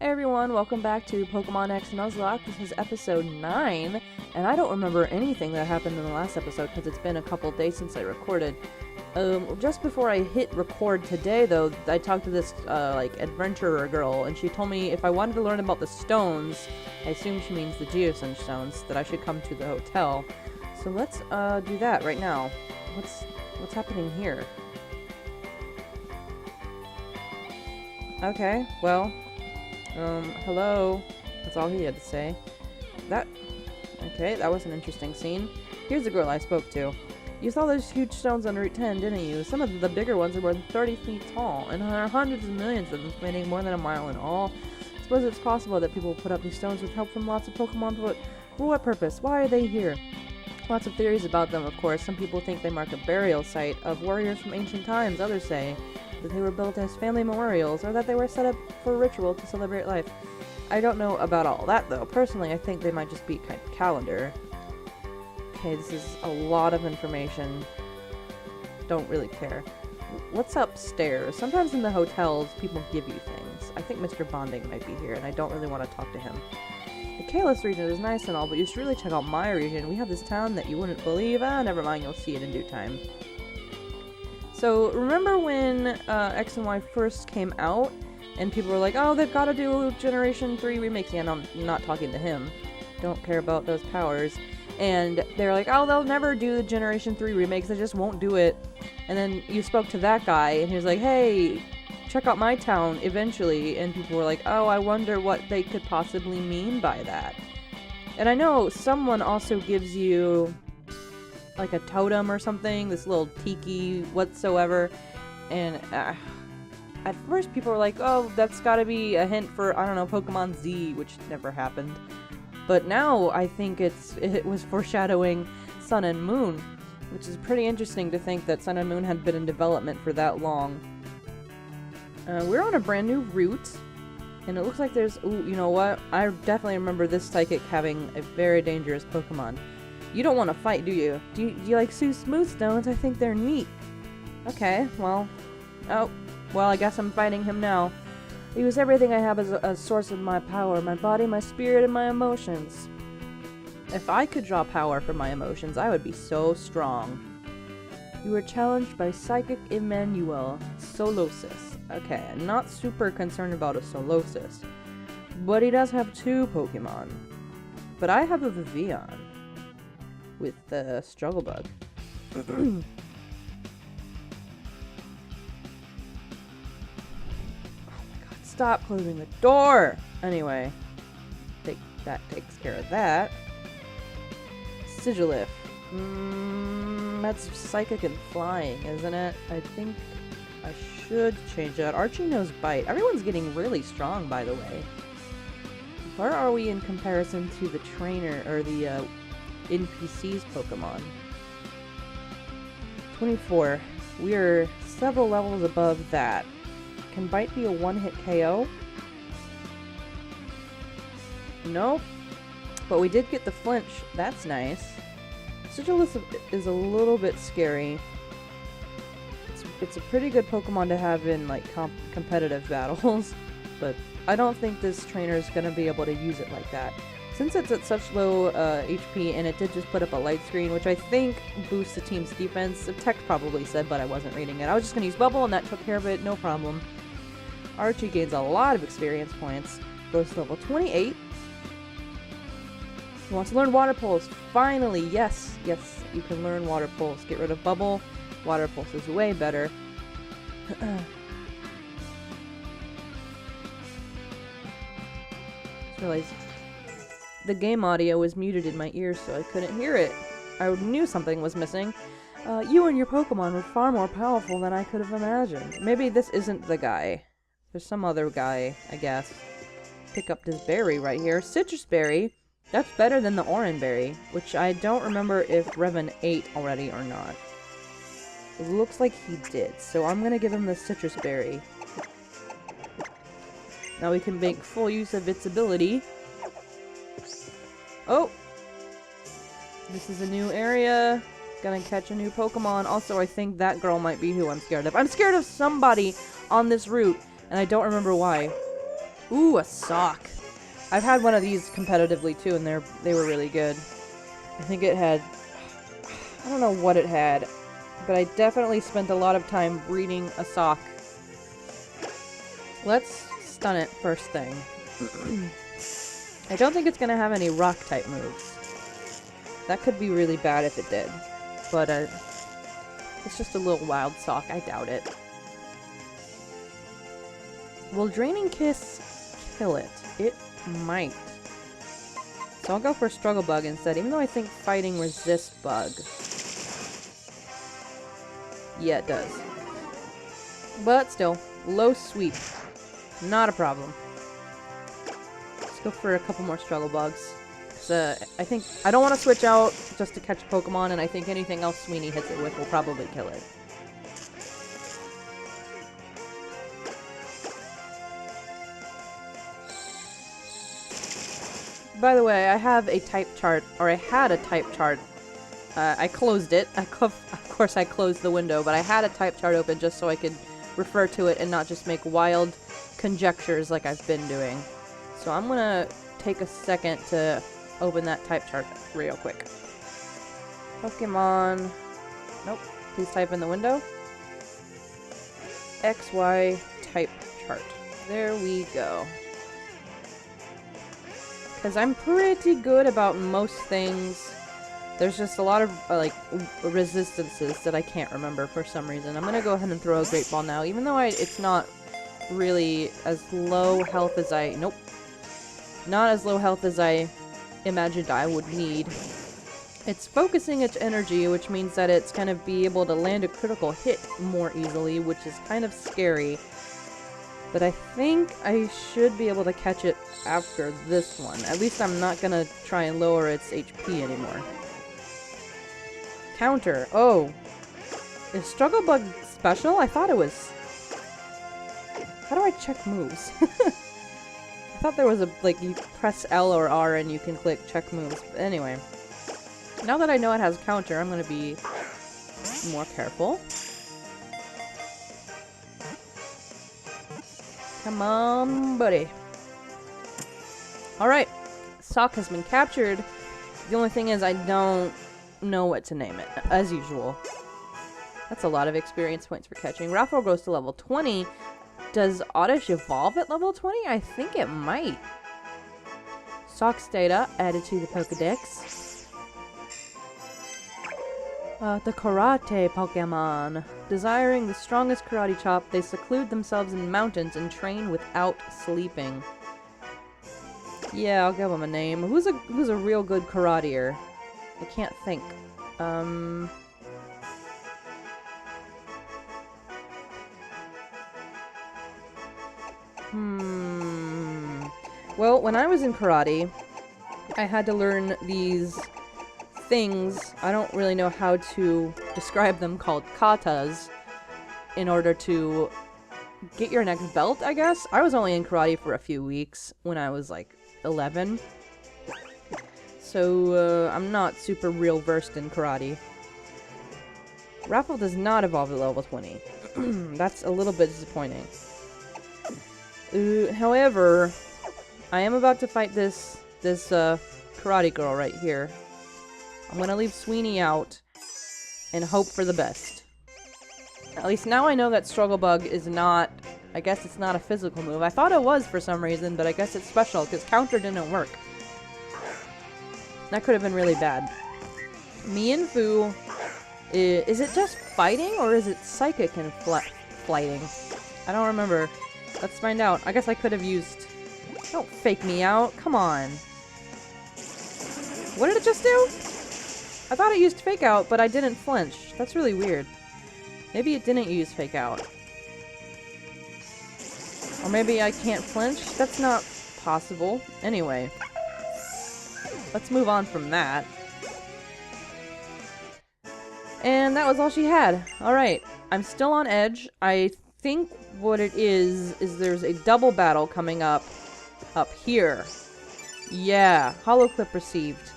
Hey everyone, welcome back to Pokemon X Nuzlocke. This is episode 9, and I don't remember anything that happened in the last episode because it's been a couple days since I recorded. Just before I hit record today, though, I talked to this, adventurer girl, and she told me if I wanted to learn about the stones, I assume she means the Geosenge stones, that I should come to the hotel. So let's, do that right now. What's happening here? Okay, well... hello. That's all he had to say. Okay, that was an interesting scene. Here's the girl I spoke to. You saw those huge stones on Route 10, didn't you? Some of the bigger ones are more than 30 feet tall, and there are hundreds of millions of them spanning more than a mile in all. I suppose it's possible that people put up these stones with help from lots of Pokemon, but for what purpose? Why are they here? Lots of theories about them, of course. Some people think they mark a burial site of warriors from ancient times. Others say that they were built as family memorials, or that they were set up for a ritual to celebrate life. I don't know about all that, though. Personally, I think they might just be kind of calendar. Okay, this is a lot of information. Don't really care. What's upstairs? Sometimes in the hotels, people give you things. I think Mr. Bonding might be here, and I don't really want to talk to him. The Kalos region is nice and all, but you should really check out my region. We have this town that you wouldn't believe. Never mind, you'll see it in due time. So, remember when X and Y first came out, and people were like, oh, they've got to do Generation 3 remakes. Yeah, no, I'm not talking to him. Don't care about those powers. And they're like, oh, they'll never do the Generation 3 remakes. They just won't do it. And then you spoke to that guy, and he was like, hey, check out my town eventually. And people were like, oh, I wonder what they could possibly mean by that. And I know someone also gives you like a totem or something, this little tiki whatsoever, and at first people were like, oh, that's gotta be a hint for, I don't know, Pokemon Z, which never happened. But now I think it was foreshadowing Sun and Moon, which is pretty interesting to think that Sun and Moon had been in development for that long. We're on a brand new route, and it looks like there's, ooh, you know what, I definitely remember this Psychic having a very dangerous Pokemon. You don't want to fight, do you? Do you like Smooth Stones? I think they're neat. Okay, well... Oh, well, I guess I'm fighting him now. I use everything I have as a source of my power. My body, my spirit, and my emotions. If I could draw power from my emotions, I would be so strong. You were challenged by Psychic Emmanuel, Solosis. Okay, I'm not super concerned about a Solosis. But he does have 2 Pokemon. But I have a Vivian. With the Struggle Bug. Oh my god, stop closing the door! Anyway, that takes care of that. Sigilif. That's Psychic and Flying, isn't it? I think I should change that. Archie knows Bite. Everyone's getting really strong, by the way. Where are we in comparison to the trainer, or the, NPC's Pokemon? 24. We're several levels above that. Can Bite be a one-hit KO? Nope. But we did get the flinch. That's nice. Sigilus is a little bit scary. It's a pretty good Pokemon to have in, like, competitive battles. But I don't think this trainer is going to be able to use it like that. Since it's at such low HP, and it did just put up a light screen, which I think boosts the team's defense. The text probably said, but I wasn't reading it. I was just going to use Bubble, and that took care of it, no problem. Archie gains a lot of experience points. Goes to level 28. He wants to learn Water Pulse. Finally, yes, you can learn Water Pulse. Get rid of Bubble. Water Pulse is way better. Just realized the game audio was muted in my ears, so I couldn't hear it. I knew something was missing. You and your Pokemon were far more powerful than I could have imagined. Maybe this isn't the guy. There's some other guy, I guess. Pick up this berry right here. Citrus Berry. That's better than the Oran Berry, which I don't remember if Revan ate already or not. It looks like he did, so I'm gonna give him the Citrus Berry. Now we can make full use of its ability. Oh! This is a new area. Gonna catch a new Pokemon. Also, I think that girl might be who I'm scared of. I'm scared of somebody on this route, and I don't remember why. Ooh, a sock. I've had one of these competitively too, and they were really good. I think it had... I don't know what it had, but I definitely spent a lot of time breeding a sock. Let's stun it first thing. I don't think it's gonna have any rock-type moves. That could be really bad if it did. But, it's just a little wild sock. I doubt it. Will Draining Kiss kill it? It might. So I'll go for Struggle Bug instead, even though I think Fighting Resist Bug. Yeah, it does. But still, low sweep. Not a problem. Let's go for a couple more Struggle Bugs. I think I don't want to switch out just to catch a Pokemon, and I think anything else Sweeney hits it with will probably kill it. By the way, I have a type chart, or I had a type chart. I closed it. Of course, I closed the window, but I had a type chart open just so I could refer to it and not just make wild conjectures like I've been doing. So I'm gonna take a second to open that type chart real quick. Pokemon. Nope. Please type in the window. XY type chart. There we go. Because I'm pretty good about most things. There's just a lot of, like, resistances that I can't remember for some reason. I'm gonna go ahead and throw a Great Ball now, even though it's not really as low health as I... Nope. Not as low health as I imagined I would need. It's focusing its energy, which means that it's gonna be able to land a critical hit more easily, which is kind of scary. But I think I should be able to catch it after this one. At least I'm not gonna try and lower its HP anymore. Counter. Oh. Is Struggle Bug special? I thought it was... How do I check moves? I thought there was a, like, you press L or R and you can click check moves. But anyway. Now that I know it has counter, I'm gonna be more careful. Come on, buddy. Alright. Sock has been captured. The only thing is I don't know what to name it, as usual. That's a lot of experience points for catching. Raffle goes to level 20. Does Oddish evolve at level 20? I think it might. Sock's data added to the Pokedex. The Karate Pokemon. Desiring the strongest karate chop, they seclude themselves in mountains and train without sleeping. Yeah, I'll give them a name. Who's a real good karateer? I can't think. Well, when I was in karate, I had to learn these things, I don't really know how to describe them, called katas, in order to get your next belt, I guess? I was only in karate for a few weeks when I was like 11. So, I'm not super real versed in karate. Raffle does not evolve at level 20. That's a little bit disappointing. However, I am about to fight this karate girl right here. I'm gonna leave Sweeney out and hope for the best. At least now I know that Struggle Bug is not... I guess it's not a physical move. I thought it was for some reason, but I guess it's special, because counter didn't work. That could have been really bad. Mienfoo... Is it just fighting, or is it psychic and flighting? I don't remember. Let's find out. I guess I could have used... Don't fake me out. Come on. What did it just do? I thought it used Fake Out, but I didn't flinch. That's really weird. Maybe it didn't use Fake Out. Or maybe I can't flinch? That's not possible. Anyway. Let's move on from that. And that was all she had. Alright. I'm still on edge. I think what it is there's a double battle coming up here. Yeah. Hollow Clip received.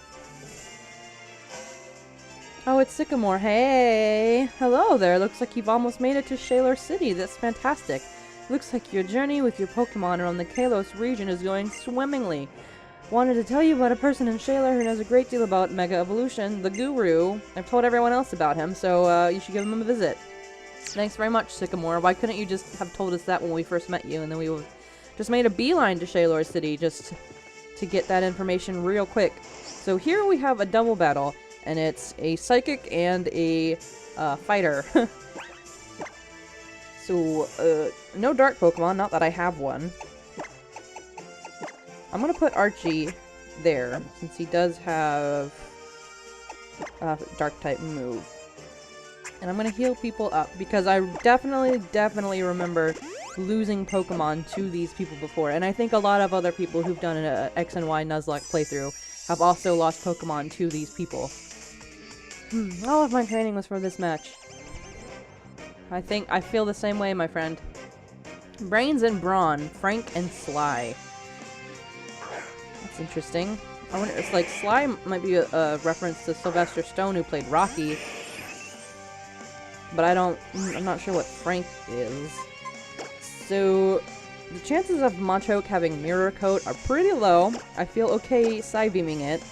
Oh, it's Sycamore. Hey! Hello there. Looks like you've almost made it to Shaler City. That's fantastic. Looks like your journey with your Pokemon around the Kalos region is going swimmingly. Wanted to tell you about a person in Shaler who knows a great deal about Mega Evolution, the Guru. I've told everyone else about him, so you should give him a visit. Thanks very much, Sycamore. Why couldn't you just have told us that when we first met you, and then we would just made a beeline to Shaler City just to get that information real quick. So here we have a double battle, and it's a Psychic and a Fighter. So, no Dark Pokemon, not that I have one. I'm gonna put Archie there, since he does have a Dark-type move. And I'm gonna heal people up, because I definitely remember losing Pokemon to these people before. And I think a lot of other people who've done an X and Y Nuzlocke playthrough have also lost Pokemon to these people. All of my training was for this match. I feel the same way, my friend. Brains and Brawn, Frank and Sly. That's interesting. I wonder, it's like Sly might be a reference to Sylvester Stallone, who played Rocky. But I'm not sure what Frank is. So, the chances of Machoke having Mirror Coat are pretty low. I feel okay Psybeaming it.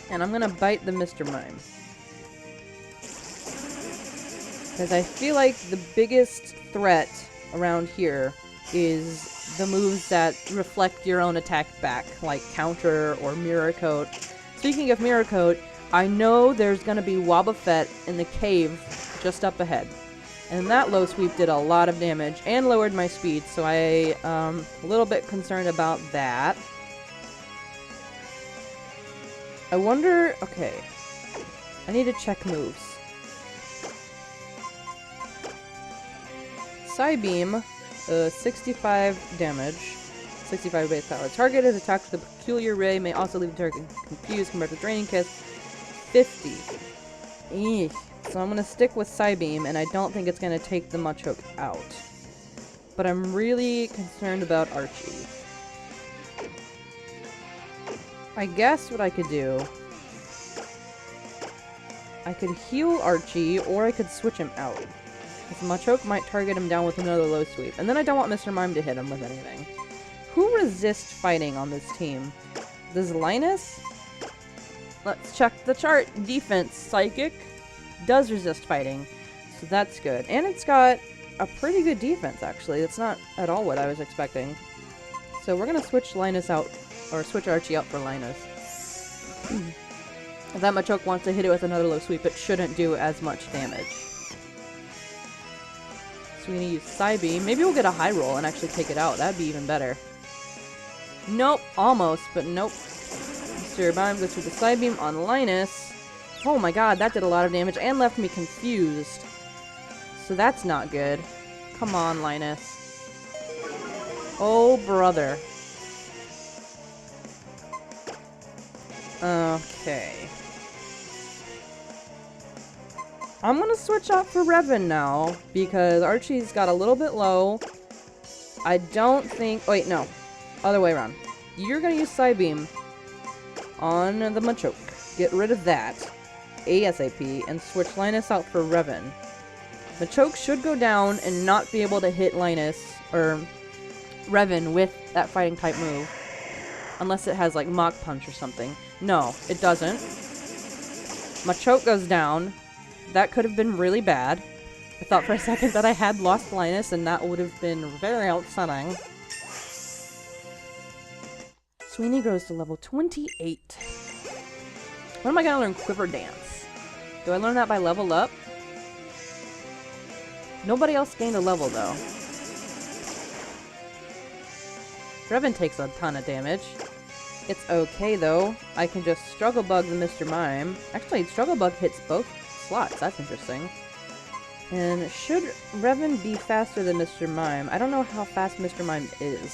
And I'm gonna bite the Mr. Mime. Because I feel like the biggest threat around here is the moves that reflect your own attack back, like Counter or Mirror Coat. Speaking of Mirror Coat, I know there's gonna be Wobbuffet in the cave just up ahead. And that low sweep did a lot of damage and lowered my speed, so I a little bit concerned about that. I wonder, okay, I need to check moves. Psybeam, 65 damage, 65 base power. Targeted attack with the peculiar ray may also leave the target confused compared to Draining Kiss, 50. Eesh. So I'm gonna stick with Psybeam, and I don't think it's gonna take the Machoke out. But I'm really concerned about Archie. I guess what I could do, I could heal Archie, or I could switch him out. Because Machoke might target him down with another low sweep. And then I don't want Mr. Mime to hit him with anything. Who resists fighting on this team? Does Linus? Let's check the chart. Defense, Psychic, does resist fighting. So that's good. And it's got a pretty good defense, actually. That's not at all what I was expecting. So we're gonna switch Linus out, or switch Archie out for Linus. If that Machoke wants to hit it with another low sweep, it shouldn't do as much damage. So we're gonna use Psybeam. Maybe we'll get a high roll and actually take it out. That'd be even better. Nope. Almost, but nope. Mr. Mime goes through the Psybeam on Linus. Oh my god, that did a lot of damage and left me confused. So that's not good. Come on, Linus. Oh, brother. Okay. I'm gonna switch out for Revan now, because Archie's got a little bit low. I don't think... wait, no. Other way around. You're gonna use Psybeam on the Machoke. Get rid of that ASAP, and switch Linus out for Revan. Machoke should go down and not be able to hit Linus, or Revan, with that fighting type move. Unless it has, like, Mach Punch or something. No, it doesn't. Machoke goes down. That could have been really bad. I thought for a second that I had lost Linus, and that would have been very upsetting. Sweeney grows to level 28. When am I gonna learn Quiver Dance? Do I learn that by level up? Nobody else gained a level, though. Revan takes a ton of damage. It's okay, though. I can just Struggle Bug the Mr. Mime. Actually, Struggle Bug hits both slots. That's interesting. And should Revan be faster than Mr. Mime? I don't know how fast Mr. Mime is.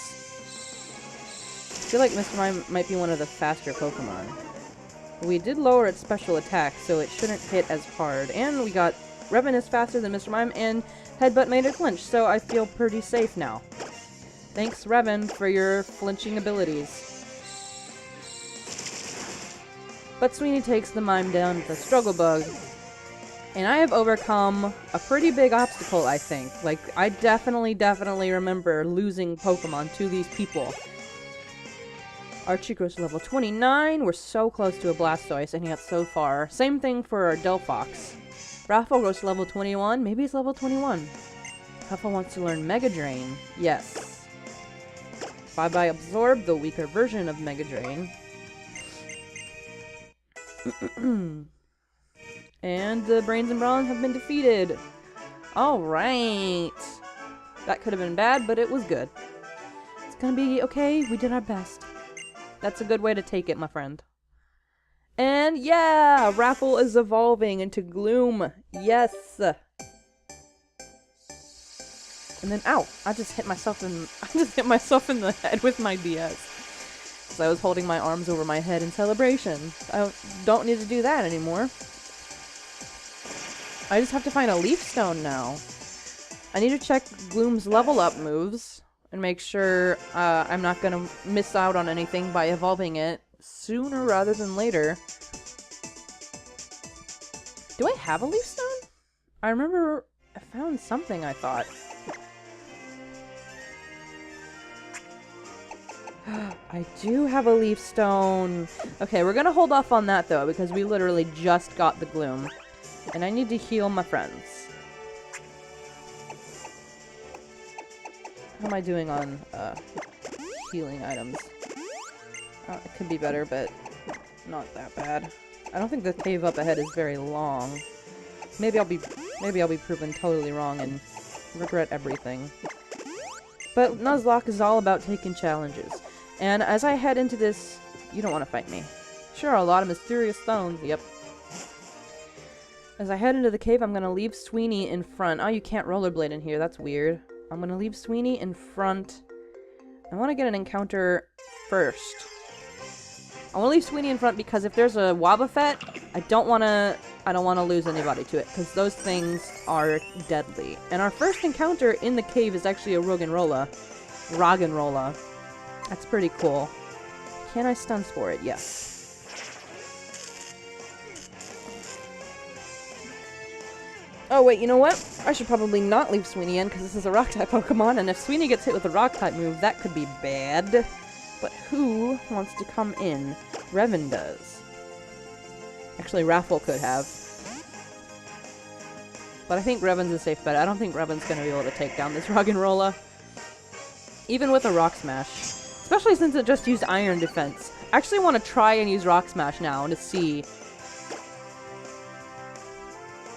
I feel like Mr. Mime might be one of the faster Pokemon. We did lower its special attack, so it shouldn't hit as hard. And we got Revan is faster than Mr. Mime, and Headbutt made it flinch, so I feel pretty safe now. Thanks, Revan, for your flinching abilities. But Sweeney takes the Mime down with a Struggle Bug. And I have overcome a pretty big obstacle, I think. Like, I definitely remember losing Pokemon to these people. Archie grows to level 29. We're so close to a Blastoise, and yet so far. Same thing for our Delphox. Raffle goes to level 21. Maybe it's level 21. Raffle wants to learn Mega Drain. Yes. Bye-bye Absorb, the weaker version of Mega Drain. And the Brains and Brawn have been defeated. Alright. That could have been bad, but it was good. It's gonna be okay. We did our best. That's a good way to take it, my friend. And yeah! Raffle is evolving into Gloom. Yes! And then, ow! I just hit myself in the head with my DS. So I was holding my arms over my head in celebration. I don't need to do that anymore. I just have to find a Leaf Stone now. I need to check Gloom's level up moves and make sure I'm not gonna miss out on anything by evolving it sooner rather than later. Do I have a Leaf Stone? I remember I found something, I thought. I do have a Leaf Stone. Okay, we're gonna hold off on that though, because we literally just got the Gloom. And I need to heal my friends. How am I doing on healing items? It could be better, but not that bad. I don't think the cave up ahead is very long. Maybe I'll be proven totally wrong and regret everything. But Nuzlocke is all about taking challenges. And as I head into this, you don't want to fight me. Sure, a lot of mysterious stones. Yep. As I head into the cave, I'm gonna leave Sweeney in front. Oh, you can't rollerblade in here. That's weird. I'm gonna leave Sweeney in front. I want to get an encounter first. I want to leave Sweeney in front because if there's a Wobbuffet, I don't want to lose anybody to it because those things are deadly. And our first encounter in the cave is actually a Roggenrola. That's pretty cool. Can I stun spore it? Yes. Oh wait, you know what? I should probably not leave Sweeney in because this is a Rock-type Pokemon, and if Sweeney gets hit with a Rock-type move, that could be bad. But who wants to come in? Revan does. Actually, Raffle could have. But I think Revan's a safe bet. I don't think Revan's going to be able to take down this Roggenrola. Even with a Rock Smash. Especially since it just used Iron Defense. I actually want to try and use Rock Smash now to see.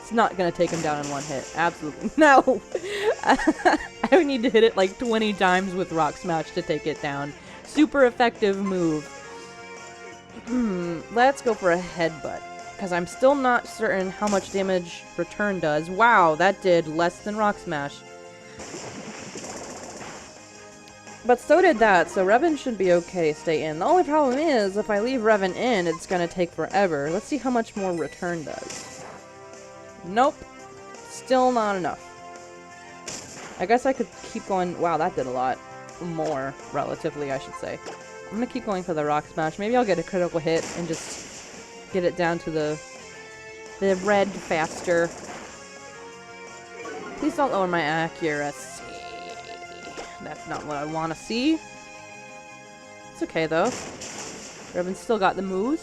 It's not going to take him down in one hit. Absolutely. No! I would need to hit it like 20 times with Rock Smash to take it down. Super effective move. Let's go for a headbutt. Because I'm still not certain how much damage return does. Wow, that did less than Rock Smash. But so did that, so Revan should be okay to stay in. The only problem is, if I leave Revan in, it's gonna take forever. Let's see how much more return does. Nope. Still not enough. I guess I could keep going. Wow, that did a lot more, relatively, I should say. I'm gonna keep going for the Rock Smash. Maybe I'll get a critical hit and just get it down to the red faster. Please don't lower my accuracy. That's not what I want to see. It's okay, though. Revan's still got the moves.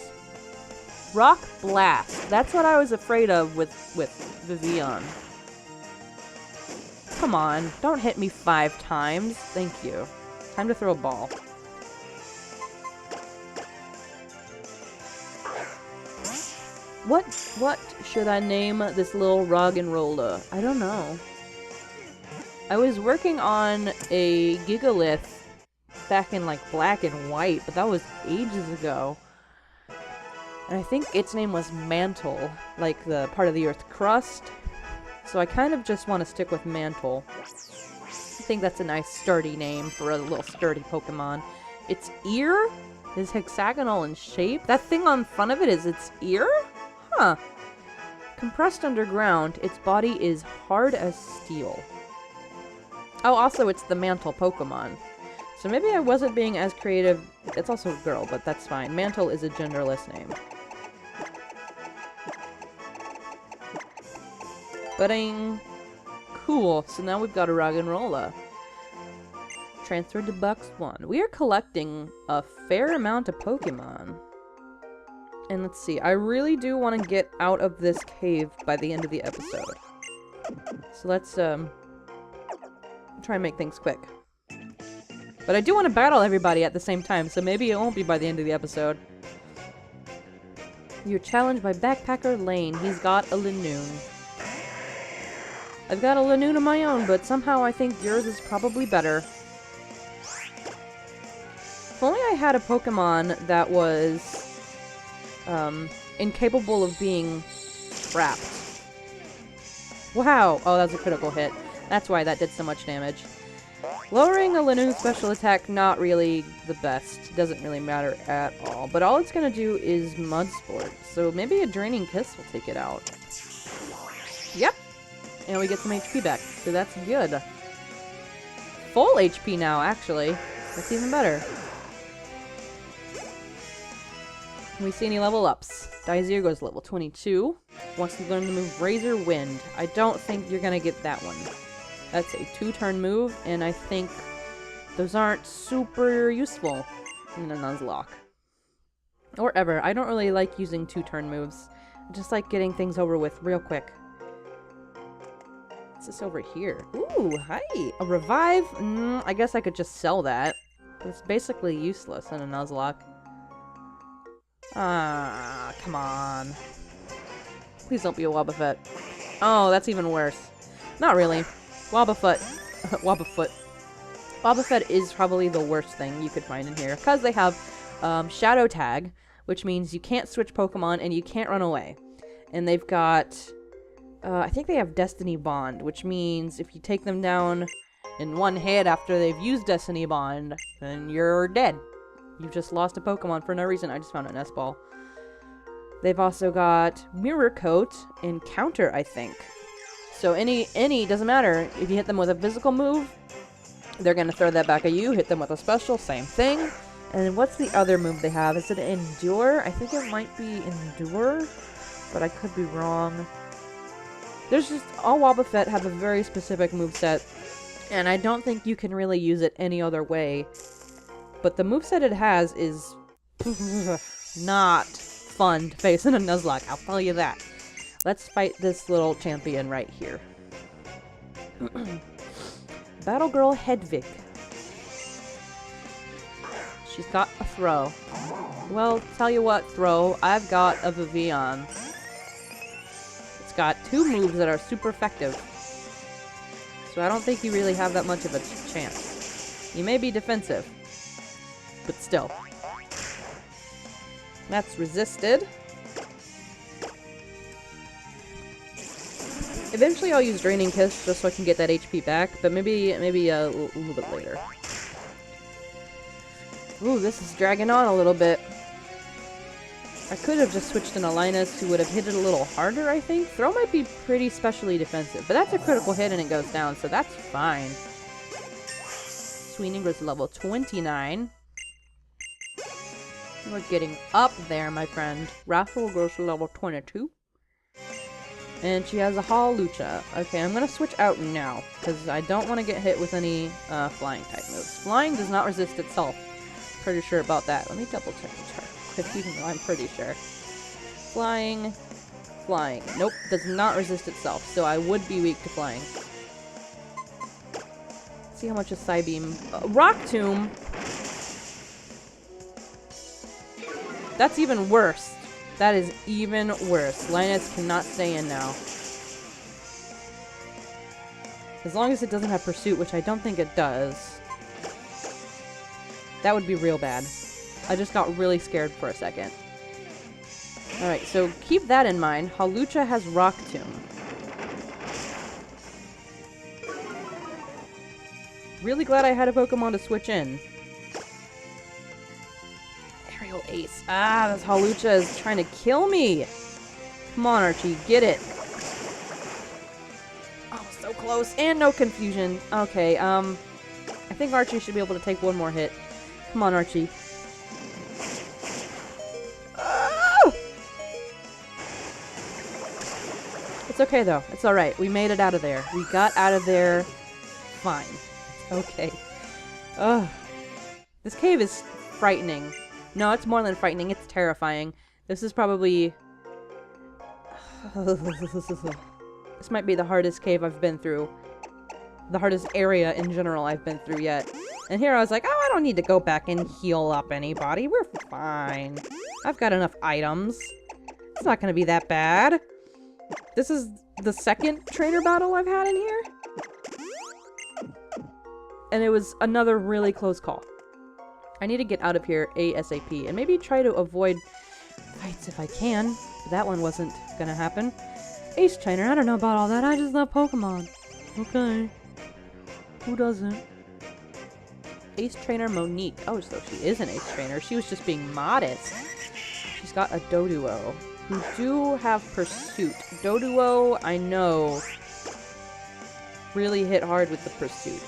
Rock Blast. That's what I was afraid of with Vivian. Come on. Don't hit me 5 times. Thank you. Time to throw a ball. What should I name this little Roggenrola? I don't know. I was working on a Gigalith back in like Black and White, but that was ages ago. And I think its name was Mantle, like the part of the Earth crust. So I kind of just want to stick with Mantle. I think that's a nice sturdy name for a little sturdy Pokemon. Its ear is hexagonal in shape. That thing on front of it is its ear? Huh. Compressed underground, its body is hard as steel. Oh, also, it's the Mantle Pokemon. So maybe I wasn't being as creative. It's also a girl, but that's fine. Mantle is a genderless name. Ba-ding. Cool. So now we've got a Roggenrola. Transferred to box 1. We are collecting a fair amount of Pokemon. And let's see. I really do want to get out of this cave by the end of the episode. So let's try and make things quick. But I do want to battle everybody at the same time, so maybe it won't be by the end of the episode. You're challenged by Backpacker Lane. He's got a Linoone. I've got a Linoone of my own, but somehow I think yours is probably better. If only I had a Pokemon that was incapable of being trapped. Wow! Oh, that's a critical hit. That's why that did so much damage. Lowering a Linoone's special attack, not really the best. Doesn't really matter at all. But all it's gonna do is Mud Sport. So maybe a Draining Kiss will take it out. Yep! And we get some HP back. So that's good. Full HP now, actually. That's even better. We see any level ups. Daizir goes level 22. Wants to learn the move Razor Wind. I don't think you're gonna get that one. That's a 2-turn move, and I think those aren't super useful in a Nuzlocke. Or ever. I don't really like using 2-turn moves. I just like getting things over with real quick. What's this over here? Ooh, hi! A Revive? I guess I could just sell that. But it's basically useless in a Nuzlocke. Ah, come on. Please don't be a Wobbuffet. Oh, that's even worse. Not really. Wobbuffet. Wobbuffet is probably the worst thing you could find in here. Because they have Shadow Tag, which means you can't switch Pokemon and you can't run away. And they've got... I think they have Destiny Bond, which means if you take them down in one hit after they've used Destiny Bond, then you're dead. You've just lost a Pokemon for no reason. I just found an S-Ball. They've also got Mirror Coat and Counter, I think. So any, doesn't matter. If you hit them with a physical move, they're going to throw that back at you. Hit them with a special, same thing. And then what's the other move they have? Is it Endure? I think it might be Endure, but I could be wrong. There's just, all Wobbuffet have a very specific moveset, and I don't think you can really use it any other way. But the moveset it has is not fun to face in a Nuzlocke, I'll tell you that. Let's fight this little champion right here. Battle Girl Hedwig. She's got a throw. Well, tell you what, throw, I've got a Vivillon. It's got 2 moves that are super effective. So I don't think you really have that much of a chance. You may be defensive, but still. That's resisted. Eventually I'll use Draining Kiss just so I can get that HP back, but maybe a little bit later. Ooh, this is dragging on a little bit. I could have just switched in a Linus who would have hit it a little harder, I think. Throw might be pretty specially defensive, but that's a critical hit and it goes down, so that's fine. Sweeney goes to level 29. We're getting up there, my friend. Raffle goes to level 22. And she has a Hawlucha. Okay, I'm gonna switch out now, because I don't want to get hit with any flying type moves. Flying does not resist itself. Pretty sure about that. Let me double check the chart. Even though I'm pretty sure. Flying. Flying. Nope, does not resist itself, so I would be weak to flying. Let's see how much is Psybeam. Rock Tomb! That's even worse. That is even worse. Linus cannot stay in now. As long as it doesn't have Pursuit, which I don't think it does. That would be real bad. I just got really scared for a second. Alright, so keep that in mind. Hawlucha has Rock Tomb. Really glad I had a Pokemon to switch in. Aerial Ace. Ah, this Hawlucha is trying to kill me! Come on, Archie, get it! Oh, so close! And no confusion. Okay, I think Archie should be able to take one more hit. Come on, Archie. It's okay though. It's alright. We made it out of there. We got out of there fine. Okay. Ugh. This cave is frightening. No, it's more than frightening. It's terrifying. This is probably... This might be the hardest cave I've been through. The hardest area in general I've been through yet. And here I was like, oh, I don't need to go back and heal up anybody. We're fine. I've got enough items. It's not gonna be that bad. This is the second trainer battle I've had in here. And it was another really close call. I need to get out of here ASAP and maybe try to avoid fights if I can. But that one wasn't gonna happen. Ace Trainer, I don't know about all that. I just love Pokemon. Okay. Who doesn't? Ace Trainer Monique. Oh, so she is an Ace Trainer. She was just being modest. She's got a Doduo. Who do have Pursuit. Doduo, I know, really hit hard with the Pursuit.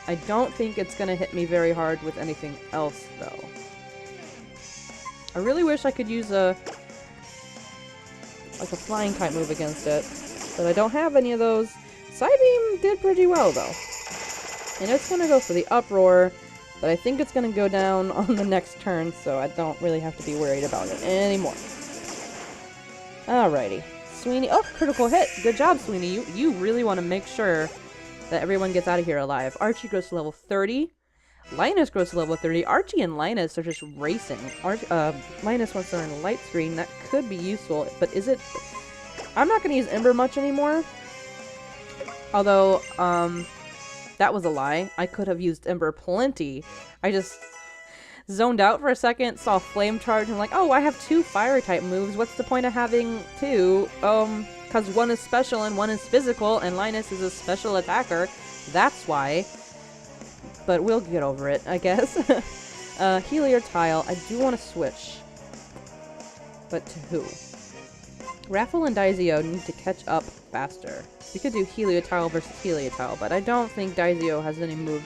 I don't think it's gonna hit me very hard with anything else, though. I really wish I could use a flying type move against it, but I don't have any of those. Psybeam did pretty well, though. I know it's gonna go for the Uproar, but I think it's gonna go down on the next turn, so I don't really have to be worried about it anymore. Alrighty. Sweeney. Oh, critical hit. Good job, Sweeney. You really want to make sure that everyone gets out of here alive. Archie grows to level 30. Linus grows to level 30. Archie and Linus are just racing. Linus wants to learn Light Screen. That could be useful, but is it... I'm not going to use Ember much anymore. Although, that was a lie. I could have used Ember plenty. I just zoned out for a second, saw Flame Charge, and like, oh, I have 2 Fire-type moves. What's the point of having 2? Because one is special and one is physical, and Linus is a special attacker. That's why. But we'll get over it, I guess. Helios Tile. I do want to switch. But to who? Raffle and Daizio need to catch up faster. We could do Helios Tile versus Helios Tile, but I don't think Daizio has any moves.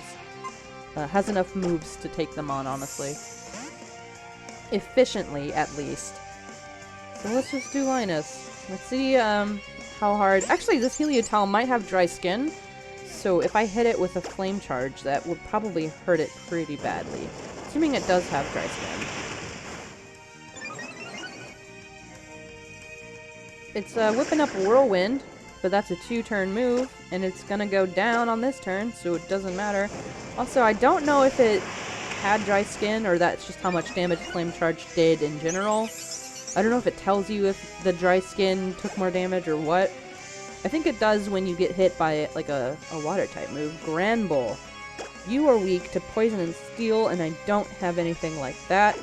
Has enough moves to take them on, honestly. Efficiently, at least. So let's just do Linus. Let's see how hard... Actually, this Helios Tile might have dry skin, so if I hit it with a Flame Charge, that would probably hurt it pretty badly. Assuming it does have dry skin. It's whipping up Whirlwind, but that's a 2-turn move, and it's gonna go down on this turn, so it doesn't matter. Also, I don't know if it had dry skin, or that's just how much damage Flame Charge did in general. I don't know if it tells you if the dry skin took more damage or what. I think it does when you get hit by like a water-type move. Granbull. You are weak to poison and steel, and I don't have anything like that.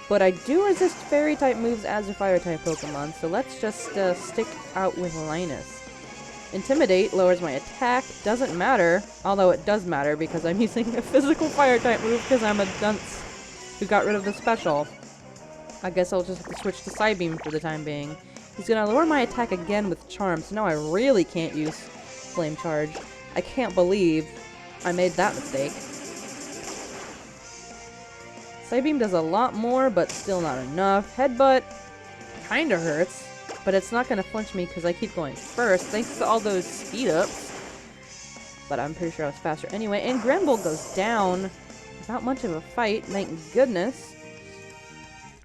But I do resist fairy-type moves as a fire-type Pokemon, so let's just stick out with Linus. Intimidate lowers my attack. Doesn't matter, although it does matter because I'm using a physical fire-type move because I'm a dunce who got rid of the special. I guess I'll just have to switch to Psybeam for the time being. He's gonna lower my attack again with Charm, so now I really can't use Flame Charge. I can't believe I made that mistake. Psybeam does a lot more, but still not enough. Headbutt kinda hurts, but it's not gonna flinch me because I keep going first, thanks to all those speed-ups. But I'm pretty sure I was faster anyway. And Granbull goes down without much of a fight, thank goodness.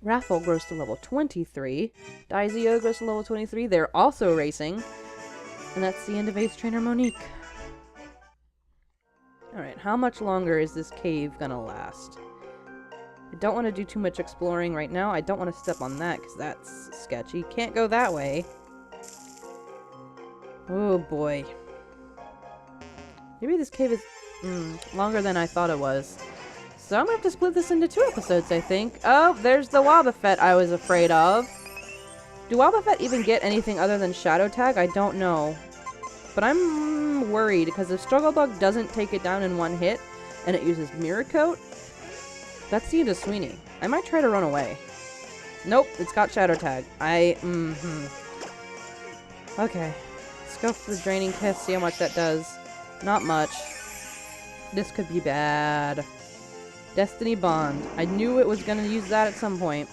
Raffle grows to level 23. Daizio grows to level 23. They're also racing. And that's the end of Ace Trainer Monique. Alright, how much longer is this cave gonna last? I don't want to do too much exploring right now. I don't want to step on that, because that's sketchy. Can't go that way. Oh boy. Maybe this cave is longer than I thought it was. So I'm gonna have to split this into 2 episodes, I think. Oh, there's the Wobbuffet I was afraid of. Do Wobbuffet even get anything other than Shadow Tag? I don't know. But I'm worried, because if Struggle Bug doesn't take it down in 1 hit, and it uses Mirror Coat, that's the end of Sweeney. I might try to run away. Nope, it's got Shadow Tag. Okay. Let's go for the Draining Kiss, see how much that does. Not much. This could be bad. Destiny Bond. I knew it was gonna use that at some point.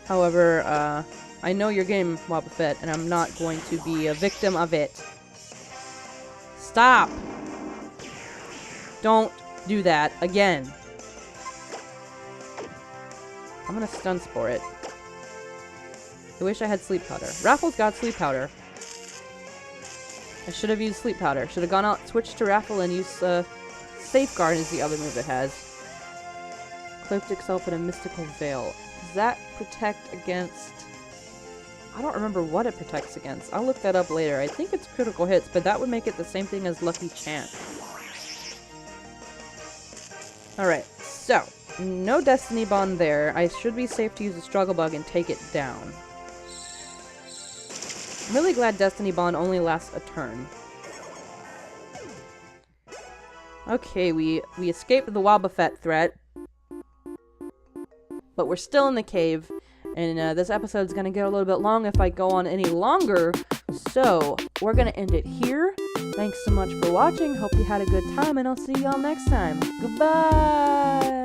However, I know your game, Wobbuffet, and I'm not going to be a victim of it. Stop! Don't do that again. I'm gonna stun spore it. I wish I had sleep powder. Raffle's got sleep powder. I should have used sleep powder. Should have gone out, switched to Raffle, and used Safeguard is the other move it has. Cloaked itself in a mystical veil. Does that protect against... I don't remember what it protects against. I'll look that up later. I think it's critical hits, but that would make it the same thing as Lucky Chant. Alright, so... no Destiny Bond there. I should be safe to use a Struggle Bug and take it down. I'm really glad Destiny Bond only lasts a turn. Okay, we escaped the Wobbuffet threat. But we're still in the cave. And this episode's gonna get a little bit long if I go on any longer. So, we're gonna end it here. Thanks so much for watching. Hope you had a good time, and I'll see y'all next time. Goodbye!